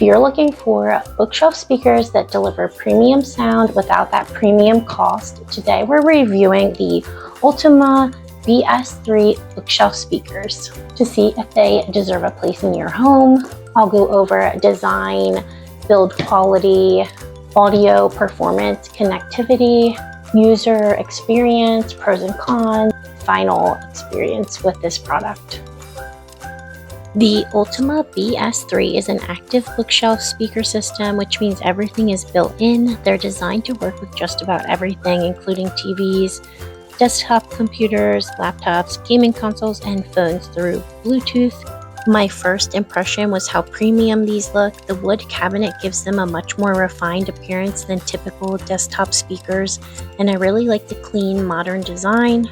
you're looking for bookshelf speakers that deliver premium sound without that premium cost, today we're reviewing the ULTIMEA BS-3 bookshelf speakers. To see if they deserve a place in your home, I'll go over design, build quality, audio performance, connectivity, user experience, pros and cons, final experience with this product. The ULTIMEA BS-3 is an active bookshelf speaker system, which means everything is built in. They're designed to work with just about everything, including TVs, desktop computers, laptops, gaming consoles, and phones through Bluetooth. My first impression was how premium these look. The wood cabinet gives them a much more refined appearance than typical desktop speakers, and I really like the clean, modern design.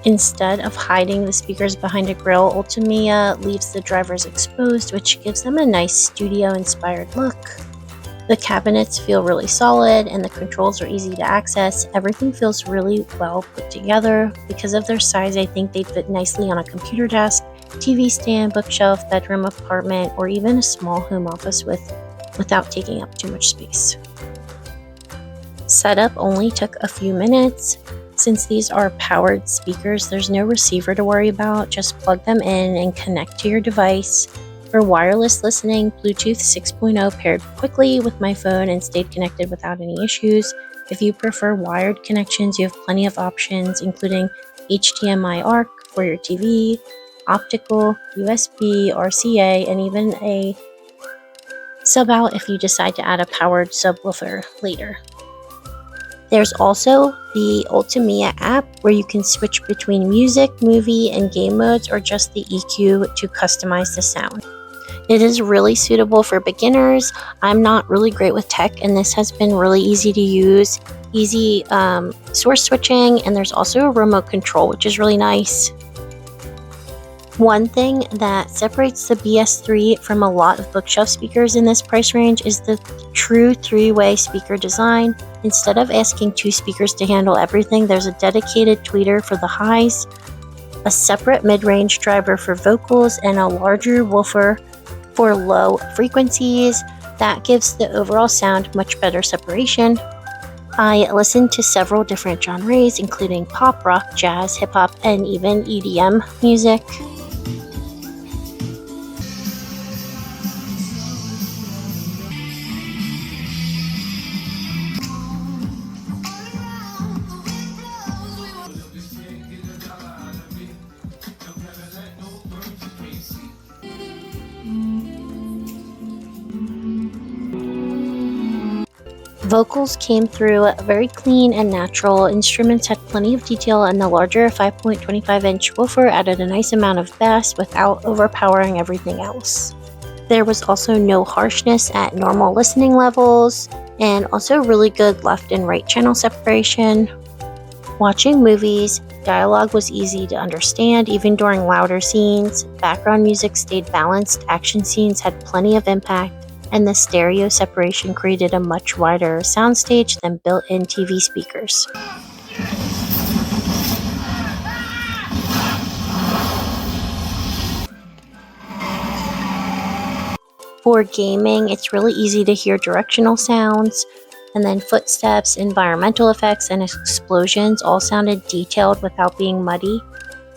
Instead of hiding the speakers behind a grill, ULTIMEA leaves the drivers exposed, which gives them a nice studio-inspired look. The cabinets feel really solid and the controls are easy to access. Everything feels really well put together. Because of their size, I think they'd fit nicely on a computer desk, TV stand, bookshelf, bedroom, apartment, or even a small home office without taking up too much space. Setup only took a few minutes. Since these are powered speakers, there's no receiver to worry about. Just plug them in and connect to your device. For wireless listening, Bluetooth 6.0 paired quickly with my phone and stayed connected without any issues. If you prefer wired connections, you have plenty of options, including HDMI ARC for your TV, optical, USB, RCA, and even a sub-out if you decide to add a powered subwoofer later. There's also the ULTIMEA app where you can switch between music, movie, and game modes, or just the EQ to customize the sound. It is really suitable for beginners. I'm not really great with tech, and this has been really easy to use, easy source switching, and there's also a remote control, which is really nice. One thing that separates the BS-3 from a lot of bookshelf speakers in this price range is the true three-way speaker design. Instead of asking two speakers to handle everything, there's a dedicated tweeter for the highs, a separate mid-range driver for vocals, and a larger woofer for low frequencies. That gives the overall sound much better separation. I listened to several different genres, including pop, rock, jazz, hip-hop, and even EDM music. Vocals came through very clean and natural. Instruments had plenty of detail, and the larger 5.25-inch woofer added a nice amount of bass without overpowering everything else. There was also no harshness at normal listening levels, and also really good left and right channel separation. Watching movies, dialogue was easy to understand even during louder scenes. Background music stayed balanced, action scenes had plenty of impact, and the stereo separation created a much wider soundstage than built-in TV speakers. For gaming, it's really easy to hear directional sounds, and then footsteps, environmental effects, and explosions all sounded detailed without being muddy.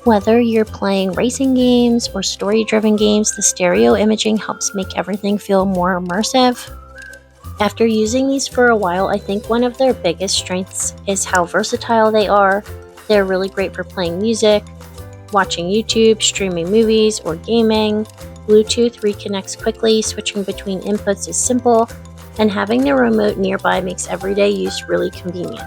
Whether you're playing racing games or story-driven games, the stereo imaging helps make everything feel more immersive. After using these for a while, I think one of their biggest strengths is how versatile they are. They're really great for playing music, watching YouTube, streaming movies, or gaming. Bluetooth reconnects quickly, switching between inputs is simple, and having the remote nearby makes everyday use really convenient.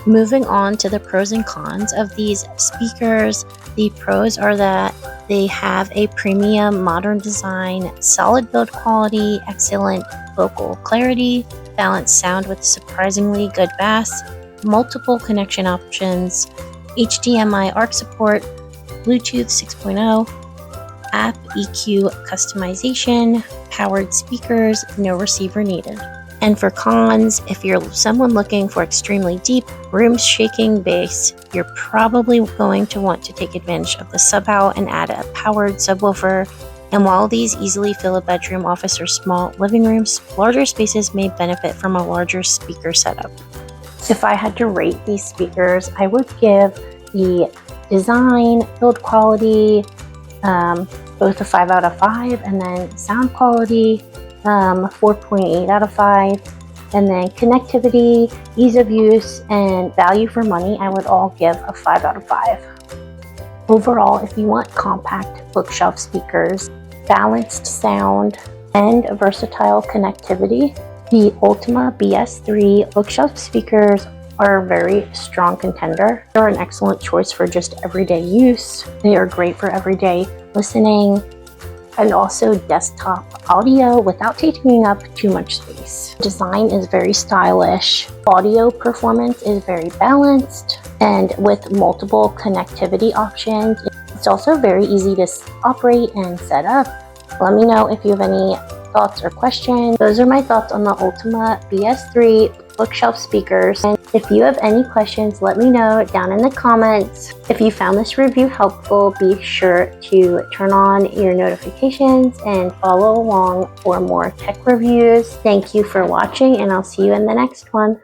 Moving on to the pros and cons of these speakers, the pros are that they have a premium modern design, solid build quality, excellent vocal clarity, balanced sound with surprisingly good bass, multiple connection options, HDMI ARC support, Bluetooth 6.0, app EQ customization, powered speakers, no receiver needed. And for cons, if you're someone looking for extremely deep, room-shaking bass, you're probably going to want to take advantage of the sub-out and add a powered subwoofer. And while these easily fill a bedroom, office, or small living rooms, larger spaces may benefit from a larger speaker setup. If I had to rate these speakers, I would give the design, build quality, both a 5 out of 5, and then sound quality, 4.8 out of 5. And then connectivity, ease of use, and value for money, I would all give a 5 out of 5. Overall, if you want compact bookshelf speakers, balanced sound, and versatile connectivity, the ULTIMEA BS-3 bookshelf speakers are a very strong contender. They're an excellent choice for just everyday use. They are great for everyday listening and also desktop audio without taking up too much space. Design is very stylish. Audio performance is very balanced, and with multiple connectivity options, it's also very easy to operate and set up. Let me know if you have any thoughts or questions. Those are my thoughts on the ULTIMEA BS-3 bookshelf speakers. And if you have any questions, let me know down in the comments. If you found this review helpful, be sure to turn on your notifications and follow along for more tech reviews. Thank you for watching, and I'll see you in the next one.